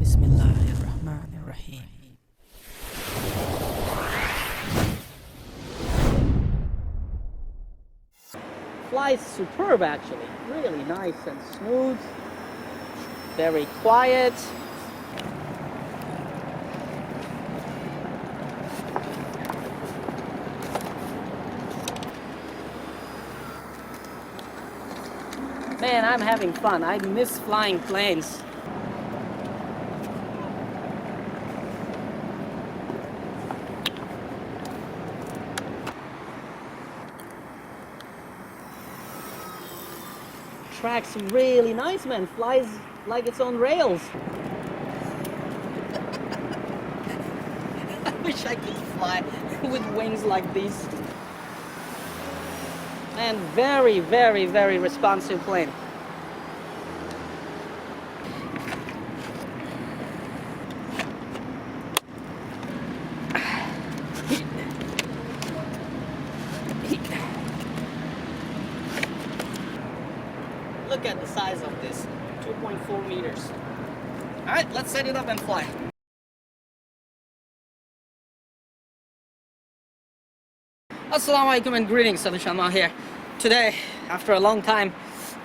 Bismillahirrahmanirrahim. Flies superb actually, really nice and smooth, very quiet. Man, I'm having fun. I miss flying planes. Track's really nice, man. Flies like it's on rails. I wish I could fly with wings like these. And very, very, very responsive plane. Look at the size of this, 2.4 meters. All right, let's set it up and fly. Assalamu alaikum and greetings, Salishan here. Today, after a long time,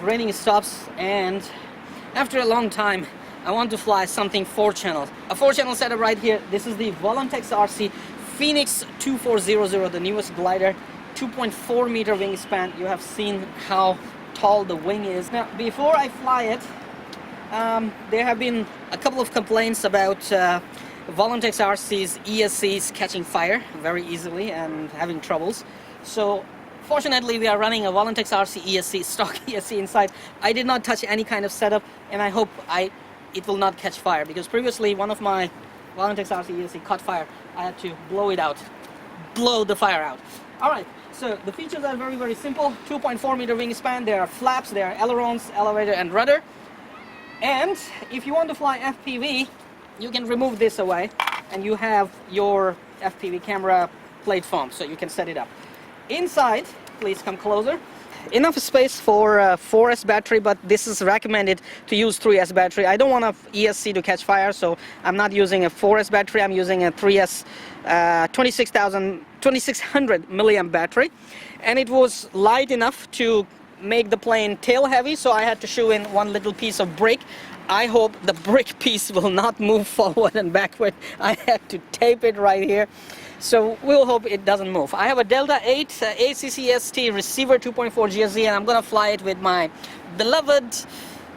raining stops, and after a long time, I want to fly something 4-channel. A 4-channel setup right here. This is the VolantexRC Phoenix 2400, the newest glider, 2.4 meter wingspan. You have seen how tall the wing is. Now, before I fly it, there have been a couple of complaints about VolantexRC's ESCs catching fire very easily and having troubles. So fortunately we are running a VolantexRC ESC, stock ESC inside. I did not touch any kind of setup, and I hope it will not catch fire, because previously one of my VolantexRC ESC caught fire. I had to blow it out, blow the fire out. Alright, so the features are very, very simple. 2.4 meter wingspan, there are flaps, there are ailerons, elevator and rudder. And if you want to fly FPV, you can remove this away and you have your FPV camera plate foam, so you can set it up. Inside, please come closer. Enough space for a 4S battery, but this is recommended to use 3S battery. I don't want a ESC to catch fire, so I'm not using a 4S battery. I'm using a 3S 2600 milliamp battery, and it was light enough to make the plane tail heavy, so I had to shoe in one little piece of brake. I hope the brake piece will not move forward and backward. I had to tape it right here, so we'll hope it doesn't move. I have a Delta 8 ACCST receiver 2.4 GSZ, and I'm gonna fly it with my beloved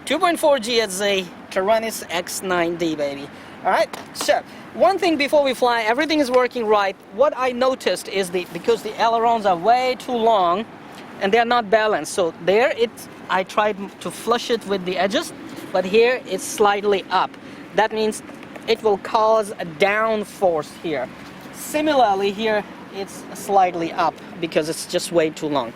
2.4 GSZ Taranis X9D, baby. Alright, so one thing before we fly, everything is working right. What I noticed is because the ailerons are way too long and they're not balanced, so there I tried to flush it with the edges, but here it's slightly up. That means it will cause a down force here. Similarly here it's slightly up because it's just way too long.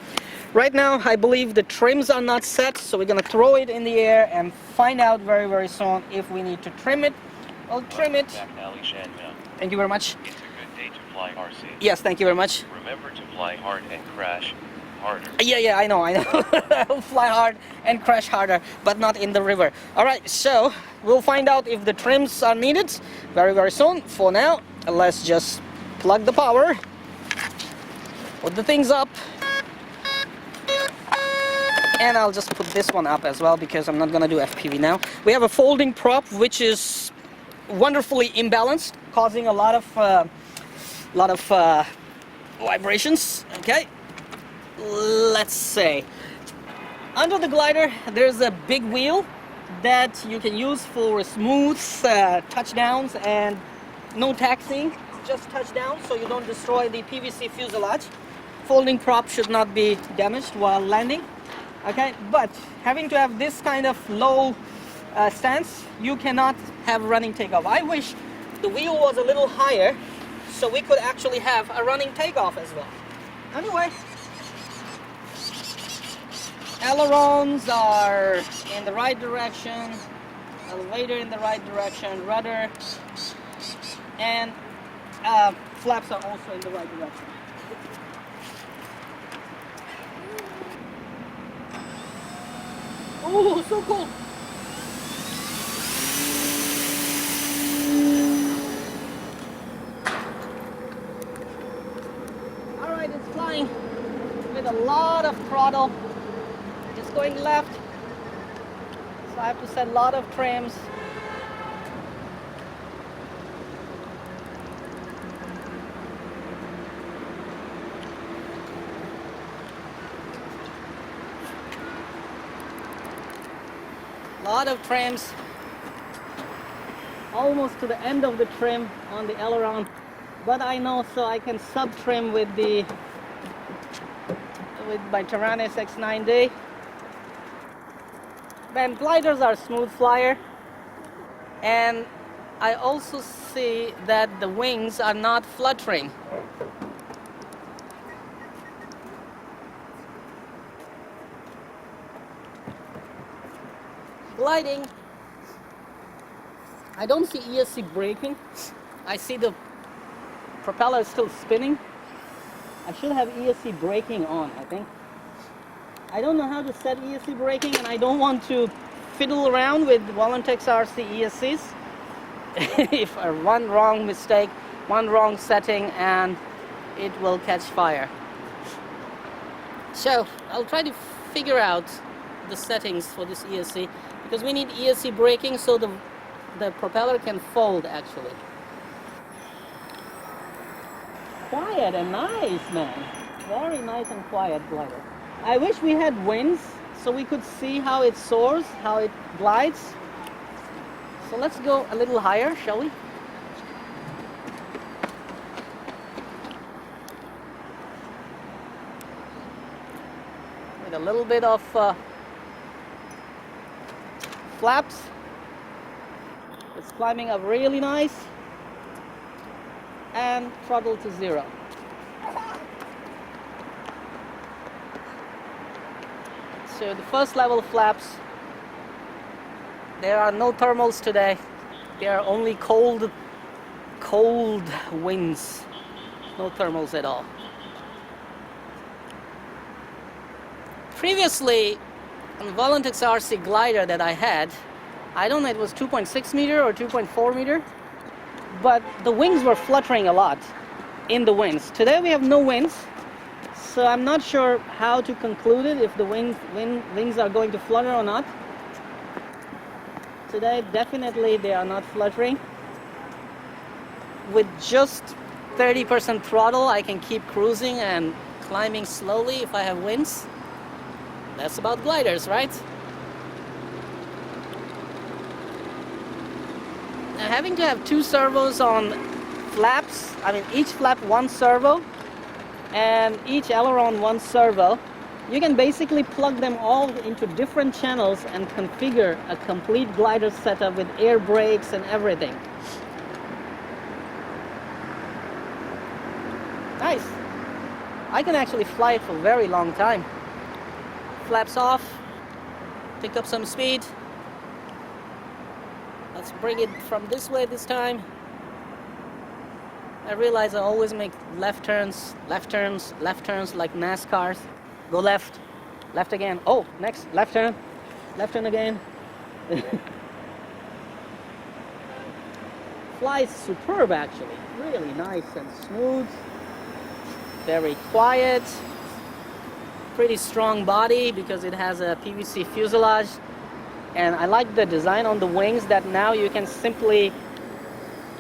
Right now I believe the trims are not set, so we're gonna throw it in the air and find out very, very soon if we need to trim it. I'll trim it. Thank you very much. It's a good day to fly RC. Yes, thank you very much. Remember to fly hard and crash harder. Yeah, I know. I'll fly hard and crash harder, but not in the river. Alright, so we'll find out if the trims are needed very, very soon. For now, let's just plug the power, put the things up, and I'll just put this one up as well because I'm not gonna do FPV now. We have a folding prop which is wonderfully imbalanced, causing a lot of vibrations. Okay, let's say under the glider there's a big wheel that you can use for smooth touchdowns and no taxiing, just touchdown, so you don't destroy the PVC fuselage. Folding prop should not be damaged while landing. Okay, but having to have this kind of low stance, you cannot have running takeoff. I wish the wheel was a little higher so we could actually have a running takeoff as well. Anyway, ailerons are in the right direction, elevator in the right direction, rudder, and flaps are also in the right direction. Oh, so cool! flying with a lot of throttle. It's going left, so I have to set a lot of trims. Lot of trims, almost to the end of the trim on the aileron, but I know so I can sub trim with my Taranis X9D. Man, gliders are smooth flyer, and I also see that the wings are not fluttering. Gliding, I don't see ESC braking. I see the propeller is still spinning. I should have ESC braking on, I think. I don't know how to set ESC braking, and I don't want to fiddle around with VolantexRC ESCs. If one wrong mistake, one wrong setting, and it will catch fire. So I'll try to figure out the settings for this ESC, because we need ESC braking so the propeller can fold actually. Quiet and nice, man. Very nice and quiet glider. I wish we had wings so we could see how it soars, how it glides. So let's go a little higher, shall we? With a little bit of flaps. It's climbing up really nice. And throttle to 0. So the first level flaps, there are no thermals today. There are only cold winds. No thermals at all. Previously, on the VolantexRC Glider that I had, I don't know, it was 2.6 meter or 2.4 meter, but the wings were fluttering a lot in the winds. Today we have no winds, so I'm not sure how to conclude it, if the wings are going to flutter or not. Today definitely they are not fluttering. With just 30% throttle I can keep cruising and climbing slowly if I have winds. That's about gliders, right? Now, having to have 2 servos on flaps, I mean each flap 1 servo and each aileron 1 servo, you can basically plug them all into different channels and configure a complete glider setup with air brakes and everything. Nice. I can actually fly it for a very long time. Flaps off, pick up some speed. Let's bring it from this way this time. I realize I always make left turns like NASCARs. Go left, left again. Oh, next, left turn again. Flies superb actually, really nice and smooth. Very quiet. Pretty strong body because it has a PVC fuselage. And I like the design on the wings that now you can simply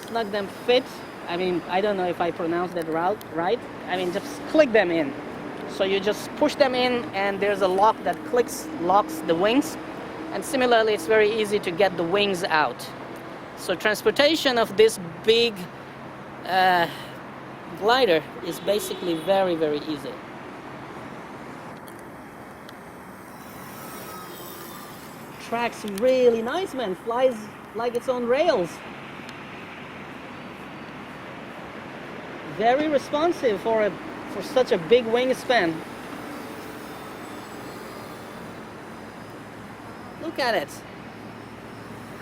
snug them fit. I mean, I don't know if I pronounced that right. I mean, just click them in. So you just push them in and there's a lock that locks the wings. And similarly, it's very easy to get the wings out. So transportation of this big glider is basically very, very easy. Track's really nice, man. Flies like it's on rails. Very responsive for such a big wingspan. Look at it.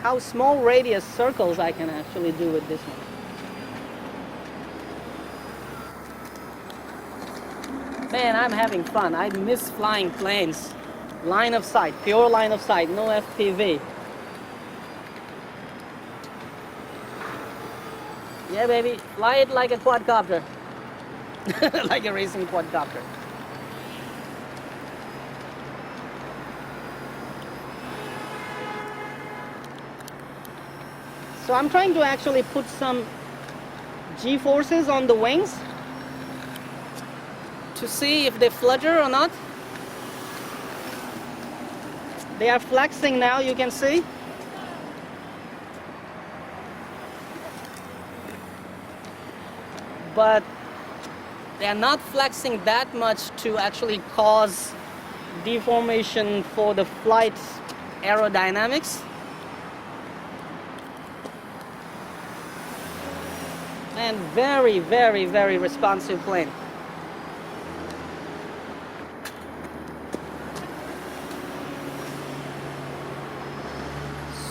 How small radius circles I can actually do with this one. Man, I'm having fun. I miss flying planes. Line of sight, pure line of sight, no FPV. Yeah, baby, fly it like a quadcopter. like a racing quadcopter. So I'm trying to actually put some G-forces on the wings to see if they flutter or not. They are flexing now, you can see. But they are not flexing that much to actually cause deformation for the flight aerodynamics. And very, very, very responsive plane.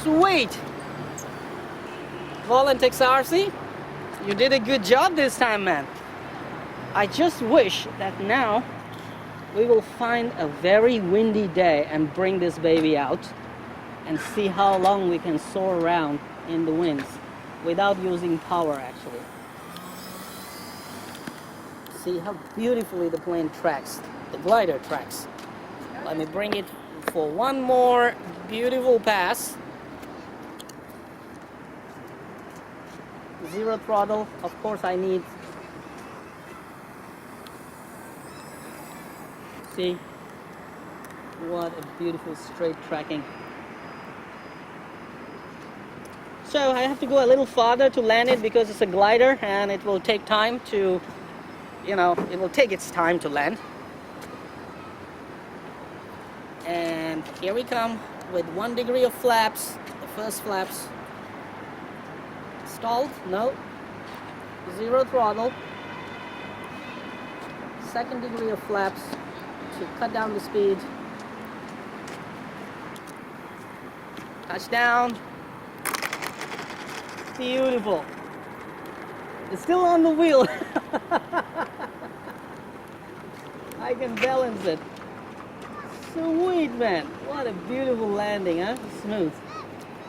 Sweet! VolantexRC, you did a good job this time, man. I just wish that now we will find a very windy day and bring this baby out and see how long we can soar around in the winds without using power, actually. See how beautifully the plane tracks, the glider tracks. Let me bring it for one more beautiful pass. Zero throttle, of course I need. See what a beautiful straight tracking. So I have to go a little farther to land it because it's a glider and it will take time to, you know, it will take its time to land. And here we come with 1 degree of flaps. The first flaps stalled, no, zero throttle. Second degree of flaps to cut down the speed. Touchdown. Beautiful. It's still on the wheel. I can balance it. Sweet, man. What a beautiful landing, huh? Smooth.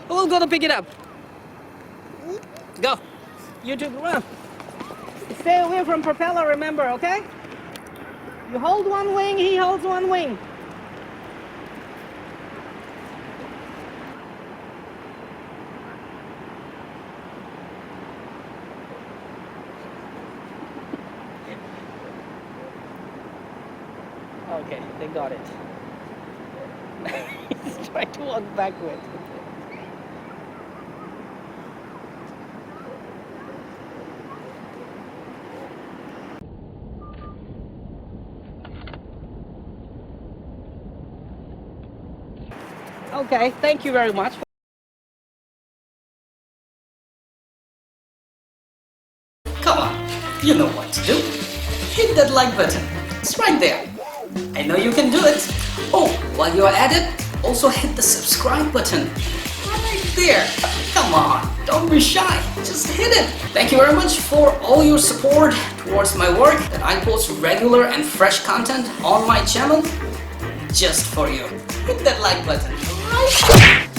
We'll go to pick it up. Go. You two run. Stay away from propeller, remember, okay? You hold one wing, he holds one wing. Okay, they got it. He's trying to walk backward. Okay, thank you very much. Come on, you know what to do. Hit that like button. It's right there. I know you can do it. Oh, while you're at it, also hit the subscribe button. Right there. Come on, don't be shy. Just hit it. Thank you very much for all your support towards my work, that I post regular and fresh content on my channel just for you. Hit that like button. Right.